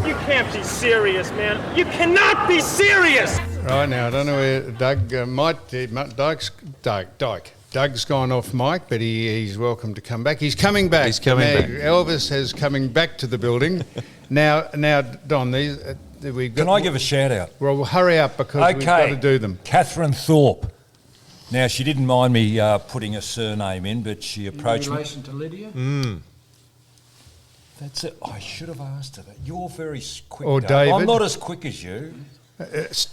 You can't be serious, man. You cannot be serious! Right now, I don't know where Doug Doug's gone off mic, but he's welcome to come back. He's coming back. He's coming back. Elvis is coming back to the building. Now, Don, we've got... Can I give a shout out? Well, we'll hurry up because we've got to do them. Catherine Thorpe. Now, she didn't mind me putting a surname in, but she approached me. In relation to Lydia? That's it. I should have asked her that. You're very quick, Or Dave. David. I'm not as quick as you.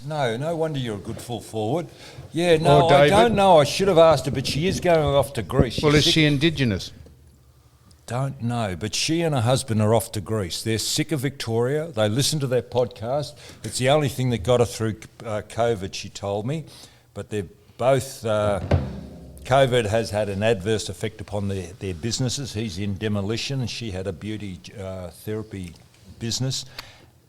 No wonder you're a good full forward. Yeah, no, Or David. I don't know. I should have asked her, but she is going off to Greece. Well, She's is she Indigenous? Don't know, but she and her husband are off to Greece. They're sick of Victoria. They listen to their podcast. It's the only thing that got her through COVID, she told me. But they're both... COVID has had an adverse effect upon their businesses. He's in demolition and she had a beauty therapy business.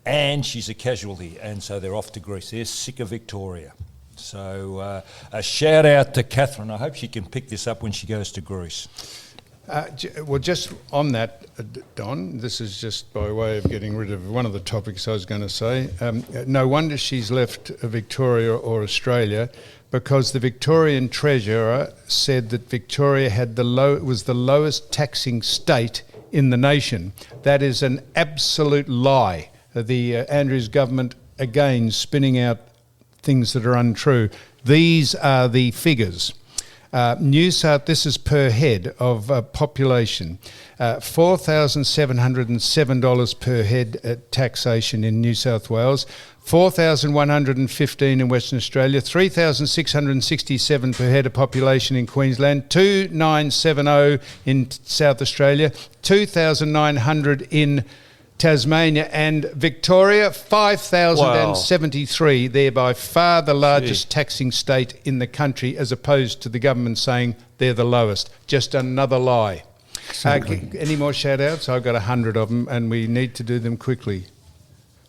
And she's a casualty, and so they're off to Greece. They're sick of Victoria. So a shout out to Catherine. I hope she can pick this up when she goes to Greece. Well, just on that, Don, this is just by way of getting rid of one of the topics I was going to say. No wonder she's left Victoria or Australia, because the Victorian Treasurer said that Victoria was the lowest taxing state in the nation. That is an absolute lie. The Andrews government, again, spinning out things that are untrue. These are the figures. New South, this is per head of population. $4,707 per head taxation in New South Wales, $4,115 in Western Australia, $3,667 per head of population in Queensland, $2,970 in South Australia, $2,900 in Tasmania, and Victoria, 5,073. They're by far the largest taxing state in the country, as opposed to the government saying they're the lowest. Just another lie. Any more shout-outs? I've got 100 of them, and we need to do them quickly,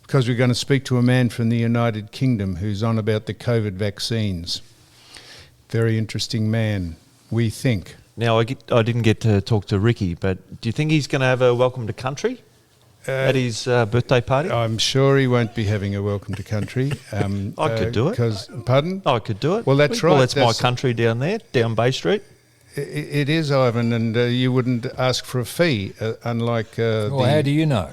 because we're going to speak to a man from the United Kingdom who's on about the COVID vaccines. Very interesting man, we think. Now, I didn't get to talk to Ricky, but do you think he's going to have a welcome to country at his birthday party? I'm sure he won't be having a welcome to country. I could do it. Pardon? I could do it. Well, that's right. Well, that's my country down there, down Bay Street. It is, Ivan, and you wouldn't ask for a fee, unlike how do you know?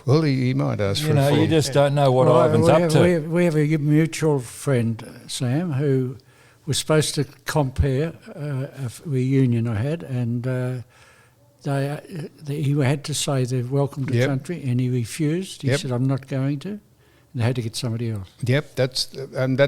Well, he might ask for a fee. You just don't know what Ivan's up to. We have a mutual friend, Sam, who was supposed to compare a reunion I had, and he had to say the welcome to country, and he refused. He said, "I'm not going to." And they had to get somebody else. Yep, and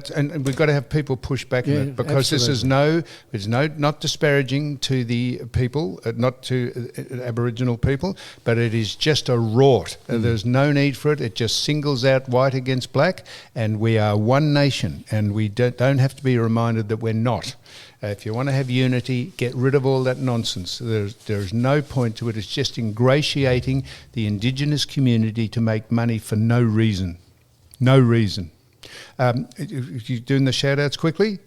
we've got to have people push back on it, because absolutely. This is not disparaging to the people, not to Aboriginal people, but it is just a rort. There's no need for it. It just singles out white against black, and we are one nation, and we don't have to be reminded that we're not. If you want to have unity, get rid of all that nonsense. There's no point to it. It's just ingratiating the Indigenous community to make money for no reason. No reason. You doing the shout-outs quickly?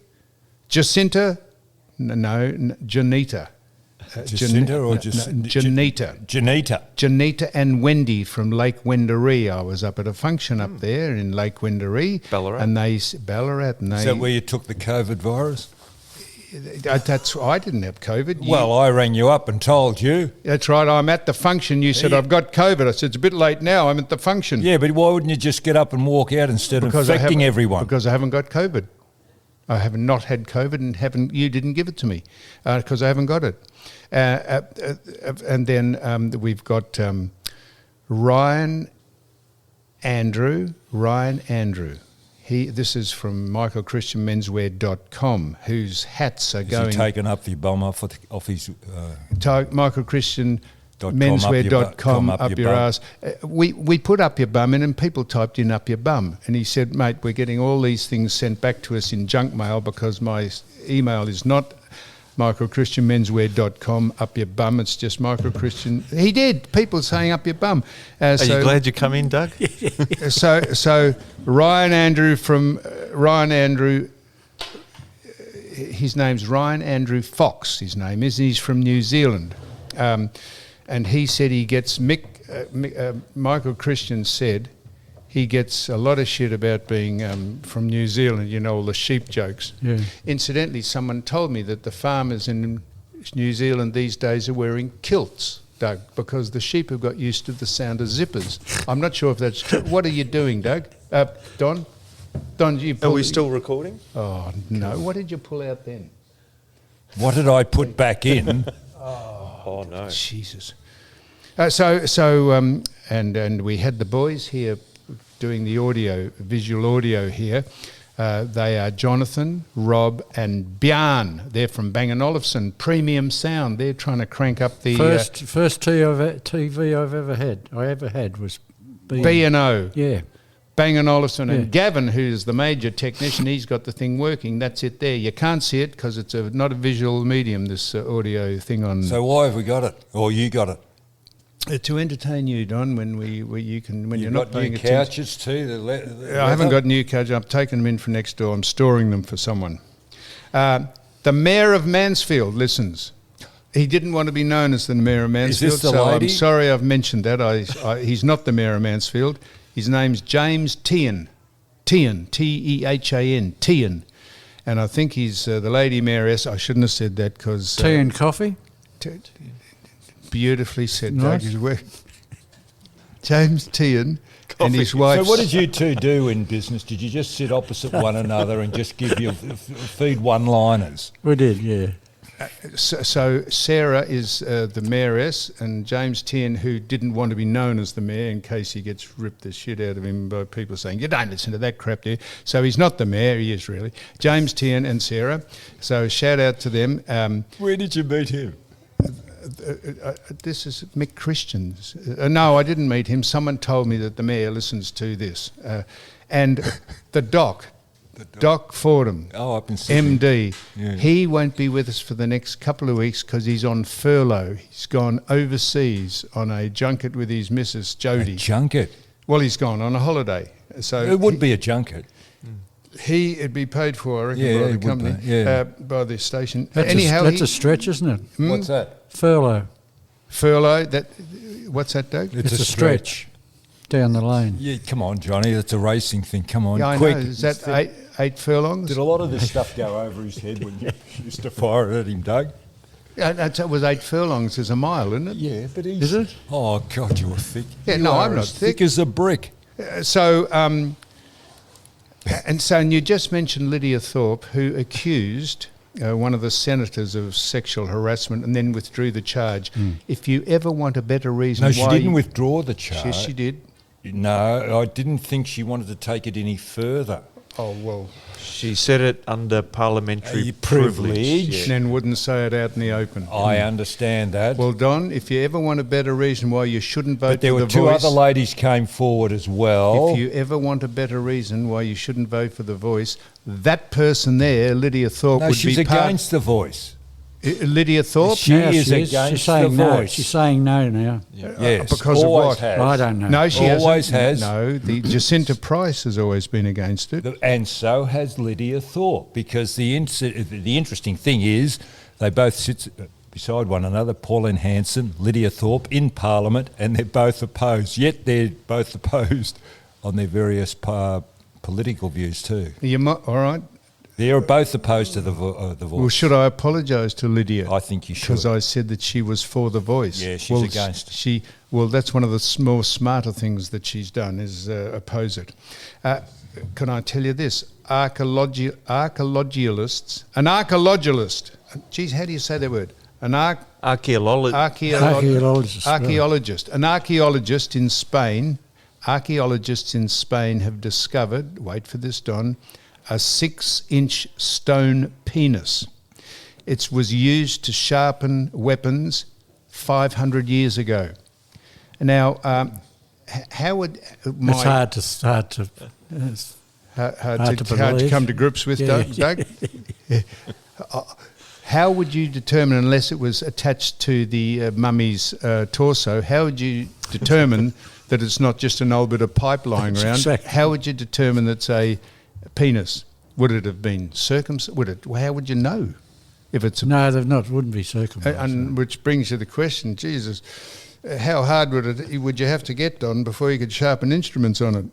Jacinta? No, Janita. Jacinta or Janita. Janita. Janita and Wendy from Lake Wendouree. I was up at a function up there in Lake Wendouree. Ballarat. Is that where you took the COVID virus? I didn't have COVID. Well, I rang you up and told you. That's right. I'm at the function. You said, I've got COVID. I said, it's a bit late now. I'm at the function. Yeah, but why wouldn't you just get up and walk out instead of infecting everyone? Because I haven't got COVID. I have not had COVID, and you didn't give it to me because I haven't got it. And then we've got Ryan Andrew. This is from michaelchristianmenswear.com, whose hats are going... Has he taken up your bum off his... michaelchristianmenswear.com, up your ass. We put up your bum in, and people typed in up your bum. And he said, mate, we're getting all these things sent back to us in junk mail because my email is not michaelchristianmenswear.com, up your bum. It's just Michael Christian. He did. People saying up your bum. Are you glad you come in, Doug? So Ryan Andrew, his name's Ryan Andrew Fox, his name is. He's from New Zealand. And he said he gets Mick Michael Christian said he gets a lot of shit about being from New Zealand, you know, all the sheep jokes. Yeah. Incidentally, someone told me that the farmers in New Zealand these days are wearing kilts, Doug, because the sheep have got used to the sound of zippers. I'm not sure if that's true. What are you doing, Doug? Don? Don, you Are we still recording? Oh, no. What did you pull out then? What did I put back in? Oh, no. Jesus. And we had the boys here doing the visual audio here. They are Jonathan, Rob, and Bjarn. They're from Bang & Olufsen, Premium Sound. They're trying to crank up the First TV I've ever had was B&O. Yeah. Bang & Olufsen. Yeah. And Gavin, who's the major technician, he's got the thing working. That's it there. You can't see it because it's not a visual medium, this audio thing on. So why have we got it? Or you got it? To entertain you, Don, when you're not got paying new attention. couches too. I haven't got new couches. I'm taking them in from next door. I'm storing them for someone. The Mayor of Mansfield listens. He didn't want to be known as the Mayor of Mansfield, Is this the so lady? I'm sorry I've mentioned that. He's not the Mayor of Mansfield. His name's James Tehan. Tehan, T-E-H-A-N, Tehan. And I think he's the Lady Mayoress. I shouldn't have said that because... Tea and coffee? Beautifully said, Nice. Doug. James Tehan and his wife... So what did you two do in business? Did you just sit opposite one another and just feed one-liners? We did, yeah. So Sarah is the mayoress, and James Tehan, who didn't want to be known as the mayor in case he gets ripped the shit out of him by people saying, you don't listen to that crap, do you? So he's not the mayor, he is really. James Tehan and Sarah. So shout out to them. Where did you meet him? This is Mick Christians. No, I didn't meet him. Someone told me that the mayor listens to this. And the Doc Fordham, up in Sydney. MD, Yeah. he won't be with us for the next couple of weeks because he's on furlough. He's gone overseas on a junket with his missus, Jodie. A junket? Well, he's gone on a holiday. So It would be a junket. It'd be paid for, I reckon, Yeah, by it the would company, be, yeah. by the station. That's a stretch, isn't it? What's that? Furlough. Furlough, what's that, Doug? It's a stretch down the lane. Yeah, come on, Johnny. It's a racing thing. Come on, Yeah, I quick. know. Is that eight furlongs? Did a lot of this stuff go over his head when you used to fire it at him, Doug? That was 8 furlongs is a mile, isn't it? Yeah, but he's... Is it? Oh, God, you're thick. Yeah, You no, are I'm not as thick. thick as a brick. And you just mentioned Lydia Thorpe, who accused one of the senators of sexual harassment and then withdrew the charge. If you ever want a better reason No, why... she didn't withdraw the charge. Yes, she did. No, I didn't think she wanted to take it any further. Oh, well... She said it under parliamentary Privilege. privilege. And then wouldn't say it out in the open. I understand that. Well, Don, if you ever want a better reason why you shouldn't vote but there for were the two Voice... other ladies came forward as well. If you ever want a better reason why you shouldn't vote for the Voice, that person there, Lydia Thorpe, no, would she's be part... against the Voice. Lydia Thorpe? She Now is she against She's saying the no. Voice. She's saying no now. Yes, because of always what? has. I don't know. No, she Always hasn't. has. No, the Jacinta Price has always been against it. And so has Lydia Thorpe, because the interesting thing is they both sit beside one another, Pauline Hanson, Lydia Thorpe, in Parliament, and they're both opposed. Yet they're both opposed on their various political views too. All right. They're both opposed to the Voice. Well, should I apologise to Lydia? I think you should. Because I said that she was for the Voice. Yeah, she's against. Well, that's one of the more smarter things that she's done is oppose it. Can I tell you this? An archaeologist. Geez, how do you say that word? Archaeologist. Archaeologist. An archaeologist in Spain. Archaeologists in Spain have discovered, wait for this, Don, a 6-inch stone penis. It was used to sharpen weapons 500 years ago. Now, how would It's hard to hard to believe. come to grips with, Yeah. Doug? Yeah. How would you determine, unless it was attached to the mummy's torso, how would you determine that it's not just an old bit of pipe lying around? Exactly. How would you determine that's a penis? Would it have been circumcised? How would you know if it's a No, they've not. Wouldn't be circumcised. and which brings you the question, Jesus, how hard would you have to get, Don, before you could sharpen instruments on it?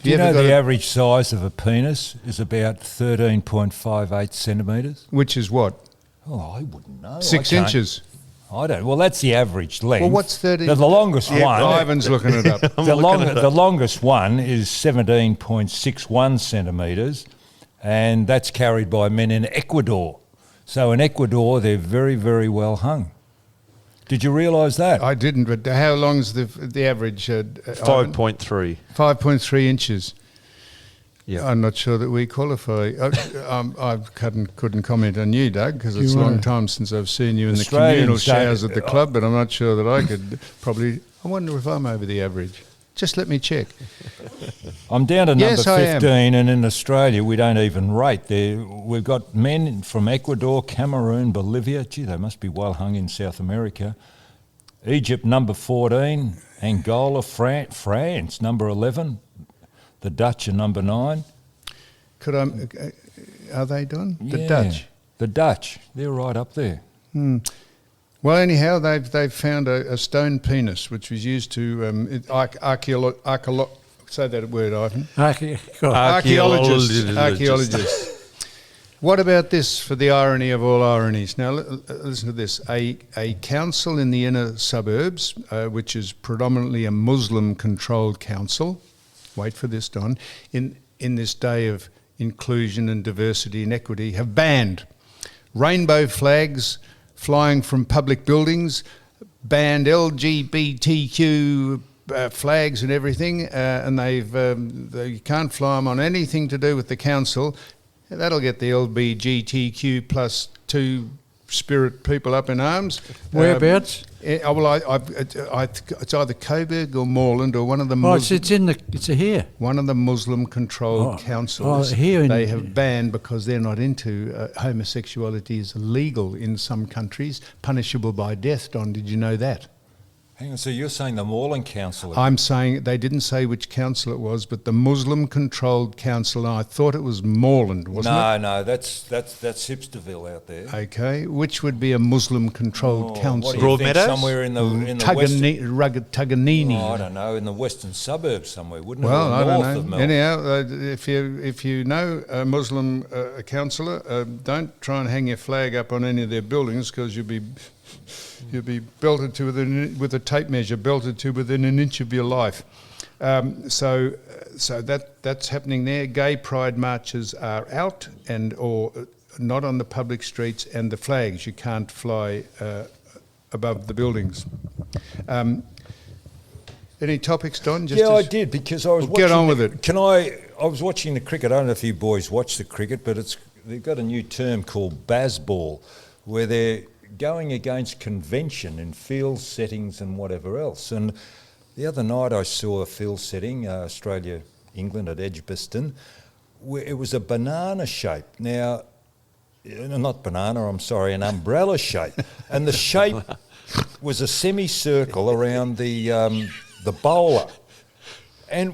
Do you know the average size of a penis is about 13.58 centimetres? Which is what? Oh, I wouldn't know. 6 inches. I don't. Well, that's the average length. Well, what's 13? The longest one. Ivan's looking it up. The longest one is 17.61 centimetres, and that's carried by men in Ecuador. So in Ecuador, they're very, very well hung. Did you realise that? I didn't, but how long's the average? 5.3. 5.3 inches. Yeah. I'm not sure that we qualify. I couldn't comment on you, Doug, because it's a long time since I've seen you in the communal showers at the club, but I'm not sure that I could probably... I wonder if I'm over the average. Just let me check. I'm down to number Yes, I am. 15, and in Australia we don't even rate. We've got men from Ecuador, Cameroon, Bolivia. Gee, they must be well hung in South America. Egypt, number 14. Angola, France, number 11. The Dutch are number 9. Are they done? The Yeah, Dutch? The Dutch. They're right up there. Well, anyhow, they've found a stone penis, which was used to say that word, Ivan. Archaeologists. What about this for the irony of all ironies? Now, listen to this. A council in the inner suburbs, which is predominantly a Muslim-controlled council, wait for this, Don, in this day of inclusion and diversity and equity, have banned rainbow flags flying from public buildings, banned LGBTQ flags and everything, and you can't fly them on anything to do with the council. That'll get the LGBTQ plus 2 spirit people up in arms. Whereabouts? It's either Coburg or Moreland or one of the. It's here. One of the Muslim-controlled councils. They have banned because they're not into homosexuality is illegal in some countries, punishable by death. Don, did you know that? Hang on, so you're saying the Moreland Council? I'm saying they didn't say which council it was, but the Muslim-controlled council. I thought it was Moreland, wasn't it? No, that's Hipsterville out there. Okay, which would be a Muslim-controlled council? think? Broadmeadows? Somewhere in the Rugged Tuganini. I don't know, in the western suburbs somewhere, wouldn't it? Well, Or I north don't of know. Melbourne. Anyhow, if you know a Muslim councillor, don't try and hang your flag up on any of their buildings because you'll be belted to with a tape measure, belted to within an inch of your life. So that's happening there. Gay pride marches are out or not on the public streets, and the flags you can't fly above the buildings. Any topics, Don? I did, because I was watching... Get on with it. I was watching the cricket. I don't know if you boys watch the cricket, but they've got a new term called Bazball, where they're going against convention in field settings and whatever else. And the other night I saw a field setting, Australia-England at Edgbaston, where it was a banana shape. Now, not banana, I'm sorry, an umbrella shape. And the shape was a semicircle around the bowler. And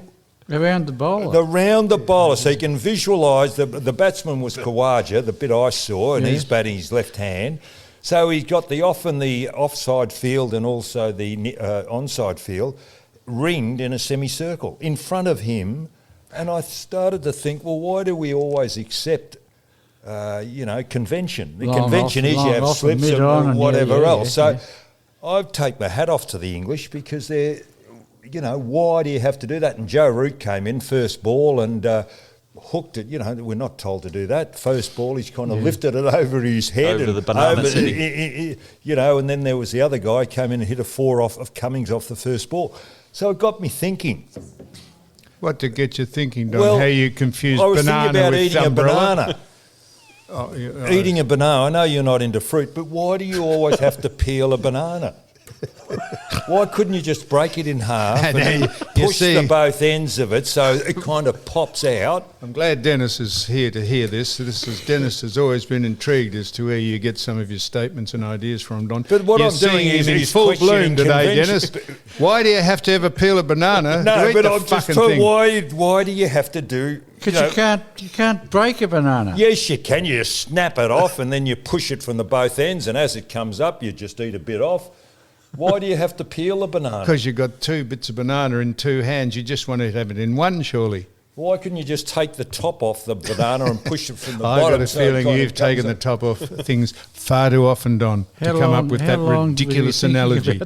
Around the bowler? Around the bowler. So you can visualise, the batsman was Khawaja, the bit I saw, and he's batting his left hand. So he's got the off and the offside field and also the onside field ringed in a semicircle in front of him. And I started to think, well, why do we always accept, convention? The convention is you have slips and whatever else. So I take my hat off to the English because they're, why do you have to do that? And Joe Root came in, first ball, and hooked it. We're not told to do that. First ball, he's kind of lifted it over his head. Over the banana setting. And then there was the other guy came in and hit a 4 of Cummings off the first ball. So it got me thinking. What to get you thinking, Don? How you confuse banana about with eating umbrella? a banana. Eating a banana. I know you're not into fruit, but why do you always have to peel a banana? Why couldn't you just break it in half and then push the both ends of it so it kind of pops out? I'm glad Dennis is here to hear this. Dennis has always been intrigued as to where you get some of your statements and ideas from, Don. But what I'm doing is full bloom today, Dennis. Why do you have to ever peel a banana? No, but I'm just thought, why do you have to do? Because you can't break a banana. Yes, you can. You snap it off and then you push it from the both ends, and as it comes up, you just eat a bit off. Why do you have to peel a banana? Because you've got 2 bits of banana in 2 hands. You just want to have it in one, surely. Why couldn't you just take the top off the banana and push it from the I've bottom? got a so it feeling kind of you've taken the comes top off things far too often, Don, to come up with that ridiculous analogy.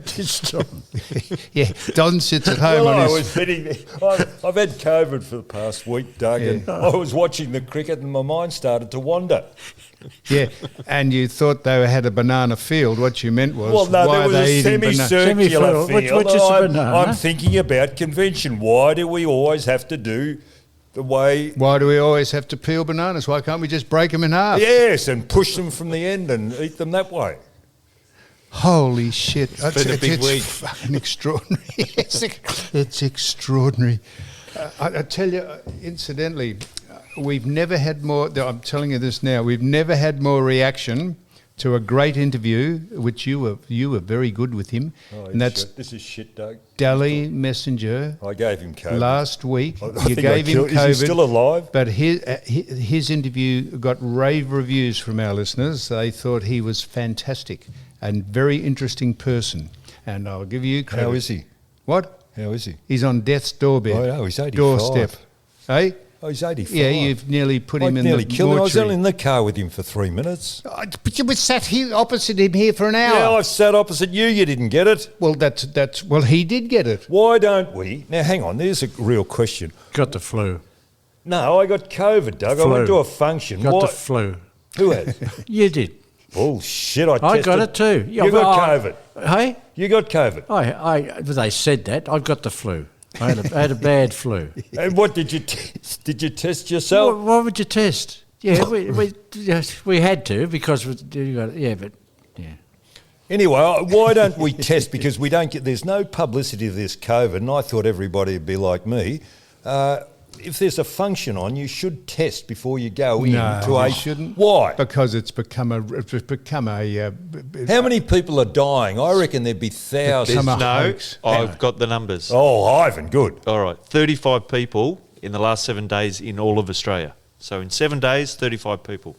Yeah, Don sits at home Well, on I his... was sitting there. I've had COVID for the past week, Doug, and I was watching the cricket and my mind started to wander. Yeah, and you thought they had a banana field. What you meant was, Well, no, why there are was they a eating semicircular Which field. is a banana? I'm thinking about convention. Why do we always have to do the way... Why do we always have to peel bananas? Why can't we just break them in half? Yes, and push them from the end and eat them that way. Holy shit. been a big week. Fucking extraordinary. It's extraordinary. I tell you, incidentally, we've never had more, I'm telling you this now, we've never had more reaction to a great interview, which you were very good with him. Oh, and that's shit. This is shit, Doug. Daly Messenger. I gave him COVID. Last week. I You think I gave him killed- COVID. Is he still alive? But his interview got rave reviews from our listeners. They thought he was fantastic and very interesting person. And I'll give you credit. How is he? What? How is he? He's on death's doorbell. Oh, no, he's 85. Doorstep. Eh? Oh, he's 85. Yeah, you've nearly put him I in nearly the killed him. I was mortuary. only in the car with him for 3 minutes. But you were sat here opposite him here for an hour. Yeah, I sat opposite you. You didn't get it. Well, well, he did get it. Why don't we? Now, hang on. There's a real question. Got the flu. No, I got COVID, Doug. I Flu. went to a function. Got Why? the flu. Who had? You did. Bullshit. I I tested. got it too. You got COVID. Hey? You got COVID. They said that. I got the flu. I had a bad flu. And what did you test? Did you test yourself? What would you test? Yeah, we had to because yeah. Anyway, why don't we test? Because we don't get. There's no publicity of this COVID, and I thought everybody would be like me. If there's a function on, you should test before you go in. No, you shouldn't. Why? Because it's become a. How many people are dying? I reckon there'd be thousands. Become a No, hoax. I've got the numbers. Oh, Ivan, good. All right, 35 people in the last 7 days in all of Australia. So in 7 days, 35 people.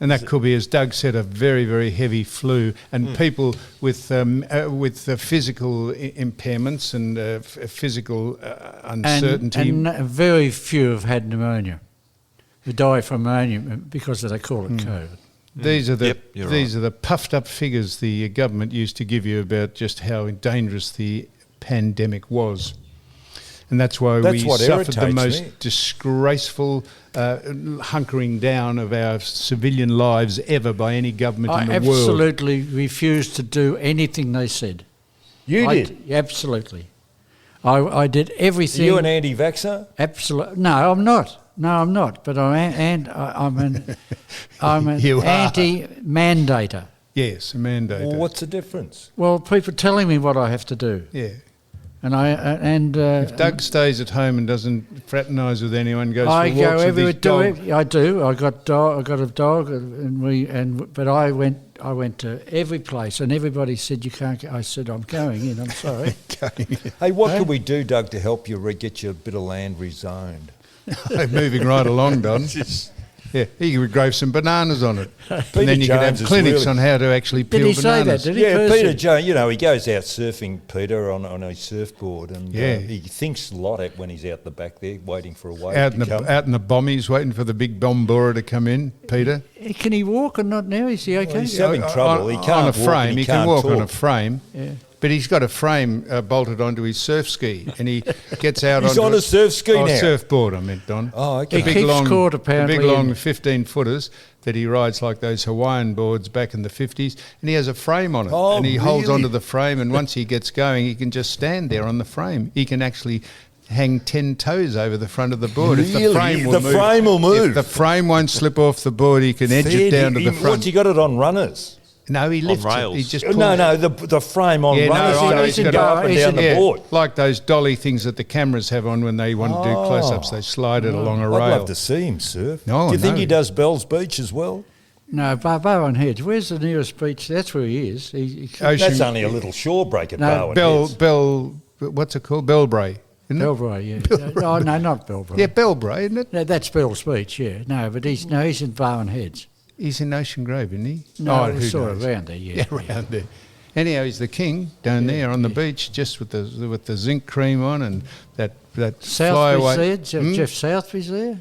And that could be, as Doug said, a very, very heavy flu, and people with physical impairments and physical uncertainty. And very few have had pneumonia. Who die from pneumonia because they call it COVID. These are the Yep, you're these are the puffed up figures the government used to give you about just how dangerous the pandemic was. And that's why That's we what suffered the irritates most me. disgraceful hunkering down of our civilian lives ever by any government I in the world. absolutely refused to do anything they said. You I did. Absolutely. I did Are everything. you an anti-vaxxer? Absolutely. No, I'm not. But I'm an You are. anti-mandator. Yes, a mandate. Well, what's the difference? Well, people telling me what I have to do, Yeah. and If Doug stays at home and doesn't fraternise with anyone, goes I for go walks with everywhere. his dog. I do. I got a dog, but I went to every place, and everybody said you can't. I said I'm going in. I'm sorry. Hey, what could we do, Doug, to help you get your bit of land rezoned? Moving right along, Don. Yeah, he could grow some bananas on it. And then you could Jones have is clinics really- on how to actually Did peel he say that? bananas. Did he? Yeah, Percy? Peter Jones, he goes out surfing, Peter, on his surfboard, and Yeah. he thinks a lot when he's out the back there waiting for a wave Out to in come. the bombies, waiting for the big bomb borer to come in, Peter. Can he walk or not now? Is he okay? Well, he's having trouble. He can't on a walk frame. and he can can't walk on a talk. frame. Yeah. But he's got a frame bolted onto his surf ski, and he gets out He's onto on a surf ski now. surfboard, I meant, Don. Oh, okay. He keeps court, apparently, The big long in- 15-footers that he rides like those Hawaiian boards back in the 50s, and he has a frame on it, Oh, and he holds really? onto the frame, and once he gets going, he can just stand there on the frame. He can actually hang 10 toes over the front of the board. If Really? the frame will The frame will move. If the frame won't slip off the board, he can edge it down to the front. What's he got it on runners? No, he lifts rails. it. He just No, the frame on Yeah, no, runners. I know, he he's can got go a- up and he's down in- the yeah, board. like those dolly things that the cameras have on when they want to do close-ups. They slide it along a rail. I'd love to see him surf. No, Do you think no. he does Bell's Beach as well? No, Bowen Heads. Where's the nearest beach? That's where he is. Ocean- That's only a little shore break at No, Bowen. what's it called? Bellbrae, isn't it? Belbray, yeah. Oh, no, not Belbray. Yeah, Bellbrae, isn't it? No, that's Bell's Beach, yeah. No, but he's in Bowen Heads. He's in Ocean Grove, isn't he? No, who sort knows? of around there, yeah. Yeah, around there. Anyhow, he's the king down there on the beach, just with the zinc cream on and that flyaway. Southby's there. Jeff Southby's there.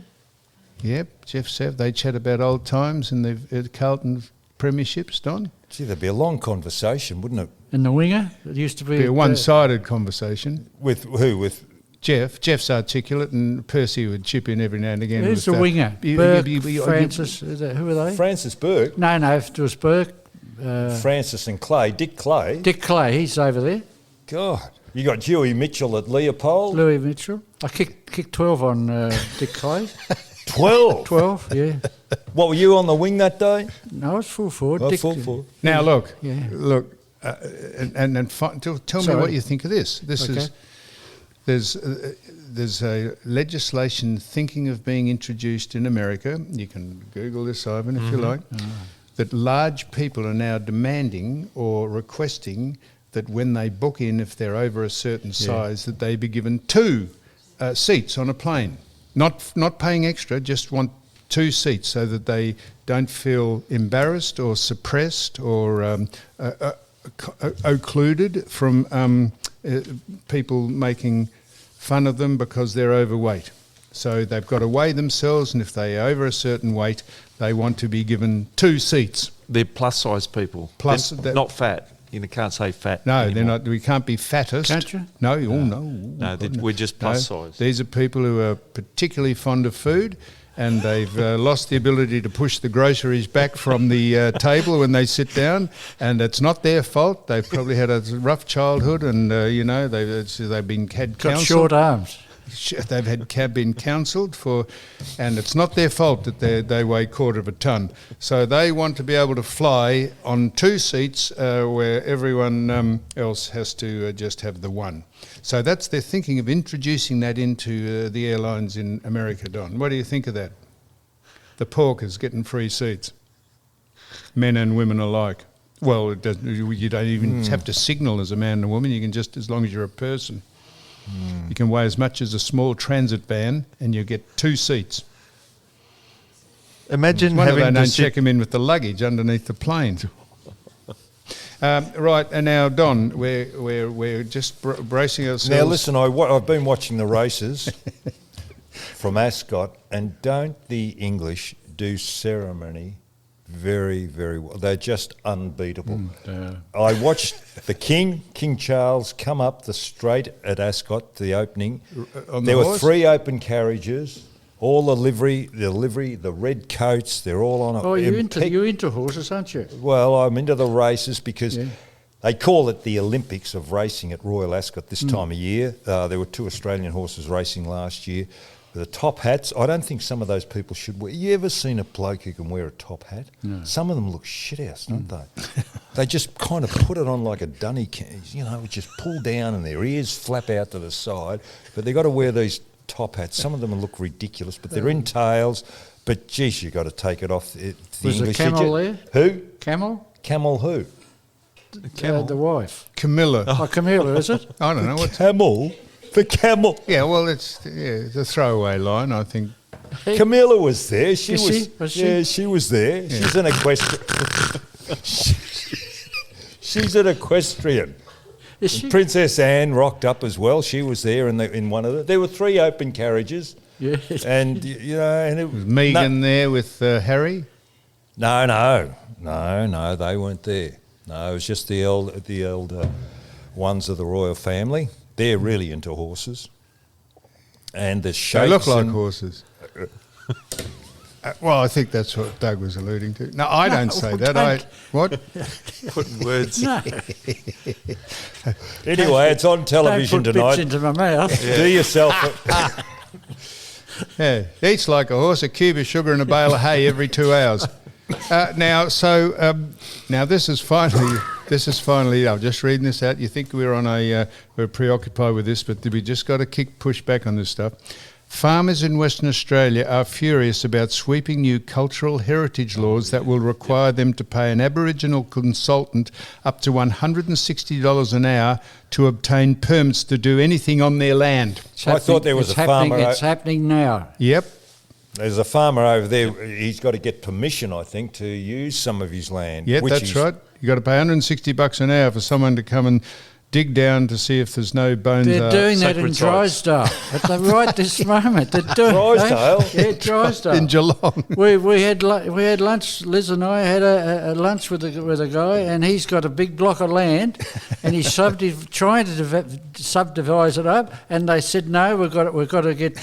Yep, Jeff South. They chat about old times and the Carlton premierships, Don. Gee, there'd be a long conversation, wouldn't it? And the winger, it used to be... Be a one-sided conversation. With who? With Jeff. Jeff's articulate, and Percy would chip in every now and again. Who's the winger? Burke, Francis, who are they? Francis Burke. No, it was Burke. Francis and Clay. Dick Clay. Dick Clay, he's over there. God. You got Dewey Mitchell at Leopold. Louis Mitchell. I kicked 12 on Dick Clay. 12? 12, yeah. What, were you on the wing that day? No, I was full forward. Oh, full forward. Now look, Yeah. tell me what you think of this. There's a legislation thinking of being introduced in America. You can Google this, Ivan, if you like. That large people are now demanding or requesting that when they book in, if they're over a certain size, that they be given 2 seats on a plane. Not paying extra, just want 2 seats so that they don't feel embarrassed or suppressed or occluded from people making fun of them because they're overweight. So they've got to weigh themselves, and if they're over a certain weight, they want to be given 2 seats. They're plus-size people. They're not fat. You can't say fat. No, anymore. they're not. We can't be fattest. Can't you? No, no. No, we're just plus size. These are people who are particularly fond of food, and they've lost the ability to push the groceries back from the table when they sit down, and it's not their fault. They've probably had a rough childhood, and they've been had Got counselled. short arms. They've been counselled for, and it's not their fault that they weigh 1/4 of a tonne. So they want to be able to fly on 2 seats where everyone else has to just have the 1. So they're thinking of introducing that into the airlines in America, Don. What do you think of that? The porkers getting free seats, men and women alike. Well, you don't even have to signal as a man and a woman. You can just, as long as you're a person. You can weigh as much as a small transit van, and you get 2 seats. Imagine One of having they to don't check them in with the luggage underneath the plane. Right, and now Don, we're just bracing ourselves. Now listen, I've been watching the races from Ascot, and don't the English do ceremony very, very well? They're just unbeatable. I watched the King Charles, come up the straight at Ascot, the opening. There were 3 open carriages, all the livery, the red coats, they're all on it. Oh, you're into horses, aren't you? Well, I'm into the races because they call it the Olympics of racing at Royal Ascot this time of year. There were 2 Australian horses racing last year. The top hats, I don't think some of those people should wear. You ever seen a bloke who can wear a top hat? No. Some of them look shithouse, don't they? They just kind of put it on like a dunny, just pull down and their ears flap out to the side. But they've got to wear these top hats. Some of them look ridiculous, but they're in tails. But geez, you've got to take it off. The Was English, the camel there? Who? Camel? Camel who? The wife. Camilla. Oh, Camilla, is it? I don't know what's Camel? The camel. Yeah, well, it's a throwaway line, I think. Camilla was there. She Was was. she? Was she? Yeah, she was there. Yeah. She's an equestrian. She's an equestrian. Is she? Princess Anne rocked up as well. She was there in one of them. There were 3 open carriages. Yeah. And and it Was Megan there with Harry? No, they weren't there. No, it was just the elder ones of the royal family. They're really into horses. And the sheikhs. They look like horses. Well, I think that's what Doug was alluding to. No, I don't say that. What? Putting words. No. Anyway, it's on television Don't put tonight. bits into my mouth. Do yourself. Yeah, eats like a horse, a cube of sugar and a bale of hay every 2 hours. Now this is finally. I'm just reading this out. You think we're preoccupied with this, but we just got to push back on this stuff. Farmers in Western Australia are furious about sweeping new cultural heritage laws that will require them to pay an Aboriginal consultant up to $160 an hour to obtain permits to do anything on their land. I thought there was a farmer. It's happening now. Yep. There's a farmer over there. He's got to get permission, I think, to use some of his land. Yeah, that's right. You got to pay $160 an hour for someone to come and dig down to see if there's no bones. They're doing that in sacred Drysdale at the right this moment. They're doing Drysdale? Yeah, Drysdale. in Geelong. We had lunch. Liz and I had a lunch with a guy, and he's got a big block of land, and he's trying to subdivide it up. And they said no, we've got to get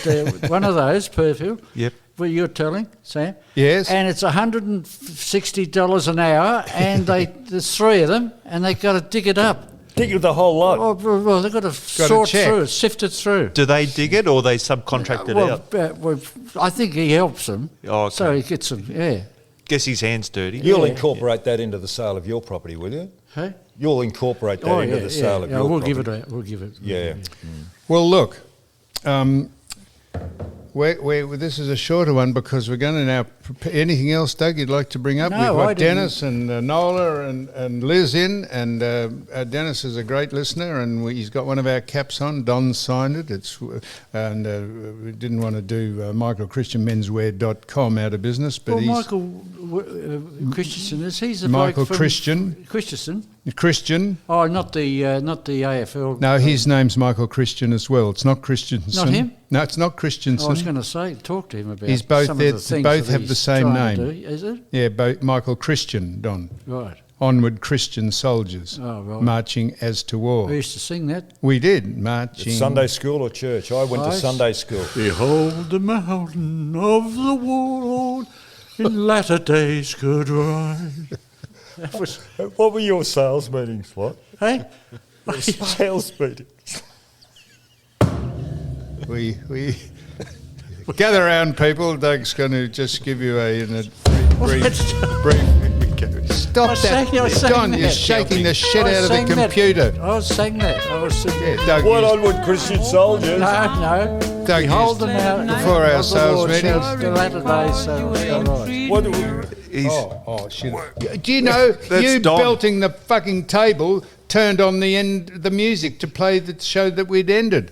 one of those per field. Yep. Well, you're telling, Sam? Yes. And it's $160 an hour, and there's three of them, and they've got to dig it up. Dig the whole lot. Well, they've got to sort check. through it, sift it through. Do they dig it or they subcontract it out? Well, I think he helps them. Oh, okay. So he gets them, yeah. Guess his hand's dirty. You'll incorporate that into the sale of your property, will you? Hey? You'll incorporate that into the sale of your we'll property. give it. We'll give it. Yeah. Well, look, this is a shorter one because we're going to now. Anything else, Doug, you'd like to bring up? No, We've got I didn't. Dennis and Nola and Liz in, and Dennis is a great listener, and he's got one of our caps on. Don signed it. We didn't want to do michaelchristianmenswear.com out of business, but Well, he's Michael Christensen he's the Michael bloke from Christensen. Christian. Oh, not the AFL. No, his name's Michael Christian as well. It's not Christensen. Not him? No, it's not Christensen. I was going to say, talk to him about. He's both some there. of the things Both that have he's the same trying to name. do. Is it? Yeah, both Michael Christian, Don. Right. Onward Christian soldiers, Oh, right. marching as to war. We used to sing that. We did, marching. It's Sunday school or church? I went to Nice. Sunday school. Behold the mountain of the warlord in latter days could rise. That was, What were your sales meetings? What? hey? Sales meetings. We gather around, people. Doug's going to just give you a brief. Stop I that, sang Don! that. You're shaking the shit I out of the sang that. computer. I was saying that. I was singing. Yeah, Doug, What you- onward Christian soldiers? No. Doug, Behold you- the mountain before our of the sales Lord meetings. shall the latter days shall rise. What? Oh, shit! Do you know you Don. belting the fucking table turned on the music to play the show that we'd ended?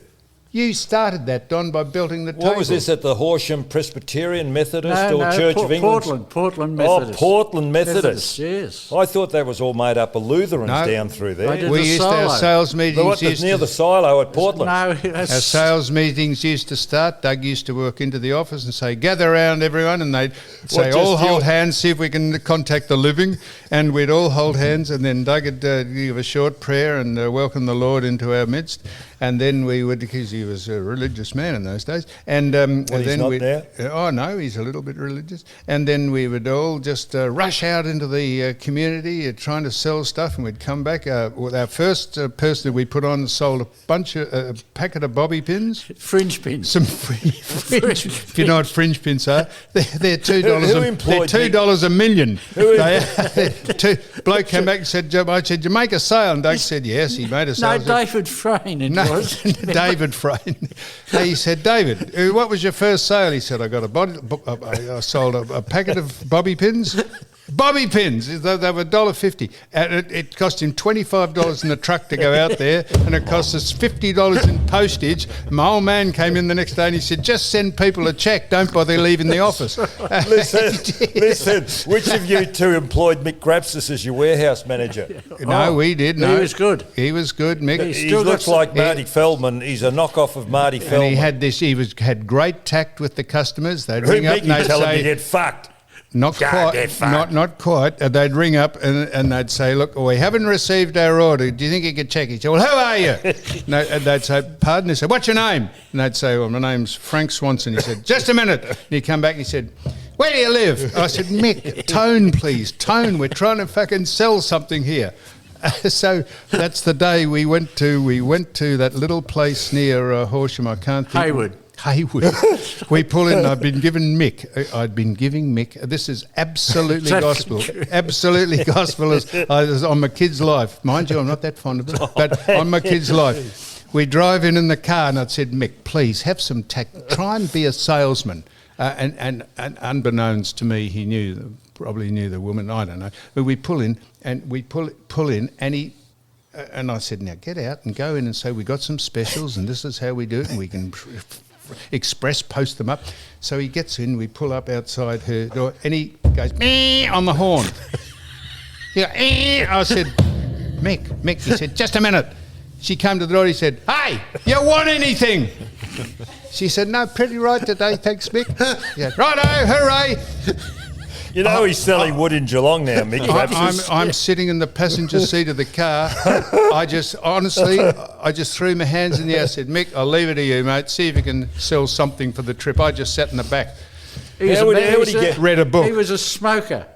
You started that, Don, by belting the table. What was this at the Horsham Presbyterian Methodist No, or Church of England? Portland Oh, Methodist. Portland Methodist. Yes. I thought that was all made up of Lutherans No. down through They there. did. We the used to our silo. sales The meetings. what, used near to- the silo at Portland. No, Our that's sales meetings used to start. Doug used to walk into the office and say, "Gather around, everyone," and they'd say, just "All you? hold hands, see if we can contact the living." And we'd all hold hands, and then Doug would give a short prayer and welcome the Lord into our midst. And then we would, because he was a religious man in those days, and he's then not we'd, now? oh no, he's a little bit religious. And then we would all just rush out into the community trying to sell stuff, and we'd come back. With our first person we put on sold a packet of bobby pins. fringe pins. Some fringe. If you know what fringe pins are, they're $2. Who They're employed $2 a million. Bloke came back and said, "I said, you make a sale?" And Doug said, "Yes." He made a sale. No, I said, David Frayne it no, was. David Frayne. He said, "David, what was your first sale?" He said, "I I sold a packet of bobby pins." Bobby pins, they were $1.50. And it cost him $25 in the truck to go out there, and it cost us $50 in postage. My old man came in the next day and he said, "Just send people a cheque, don't bother leaving the office." Listen, which of you two employed Mick Grapsis as your warehouse manager? No, we did. No, He was good. He was good, Mick. He's He still got looks some- like Marty Feldman. He's a knockoff of Marty And Feldman. he had this. Had great tact with the customers. They'd Who ring up Mickey and they'd tell him say, to get fucked? Not God, quite. they're fucked. Not quite. They'd ring up and they'd say, "Look, we haven't received our order. Do you think you could check?" He'd say, "Well, who are you?" No, and they'd say, "Pardon?" He said, "What's your name?" And they'd say, "Well, my name's Frank Swanson." He said, "Just a minute." And he'd come back and he said, "Where do you live?" I said, "Mick, tone, please. Tone. We're trying to fucking sell something here." So that's the day we went to that little place near Horsham. I can't think. Haywood. We pull in. I'd been giving Mick. This is absolutely gospel. Absolutely gospel. As on my kid's life. Mind you, I'm not that fond of it, but on my kid's life. We drive in the car, and I'd said, "Mick, please have some tact. Try and be a salesman." And unbeknownst to me, he probably knew the woman. I don't know. But we pull in, and and he. And I said, "Now get out and go in and say we got some specials, and this is how we do it, and we can express post them up." So he gets in, we pull up outside her door, and he goes "Meh" on the horn. I said, Mick, he said, just a minute. She came to the door, he said, hey, you want anything? She said, no, pretty right today, thanks, Mick. Yeah, righto, hooray. You know he's selling wood in Geelong now, Mick. I'm sitting in the passenger seat of the car. I just threw my hands in the air. I said, Mick, I'll leave it to you, mate. See if you can sell something for the trip. I just sat in the back. How would he get? Read a book. He was a smoker.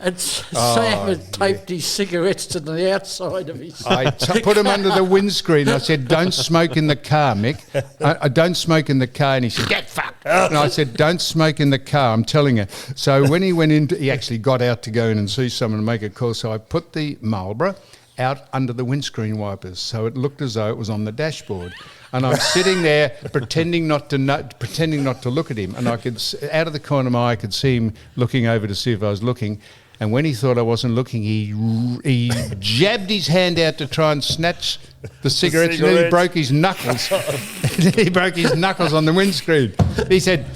And Sam had taped his cigarettes to the outside of his... I put him under the windscreen. I said, don't smoke in the car, Mick. I don't smoke in the car. And he said, get fucked. And I said, don't smoke in the car, I'm telling you. So when he went in, he actually got out to go in and see someone and make a call. So I put the Marlboro out under the windscreen wipers. So it looked as though it was on the dashboard. And I'm sitting there pretending not to look at him. And I could, out of the corner of my eye, I could see him looking over to see if I was looking. And when he thought I wasn't looking, he jabbed his hand out to try and snatch the cigarettes. And then he broke his knuckles. He broke his knuckles on the windscreen. He said,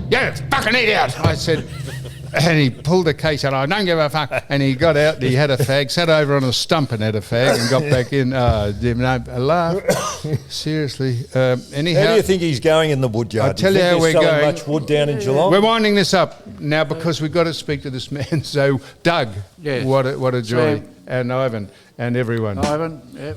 "Yeah, fucking idiot." I said, and he pulled a case out. I don't give a fuck. And he got out and he had a fag, sat over on a stump and had a fag and got back in. I laugh. Seriously. Anyhow, How do you think he's going in the wood yard? I'll tell you how we're going. Much wood down in Geelong? We're winding this up now because we've got to speak to this man. So, Doug, what a joy. Sam. And Ivan and everyone. Ivan, yeah.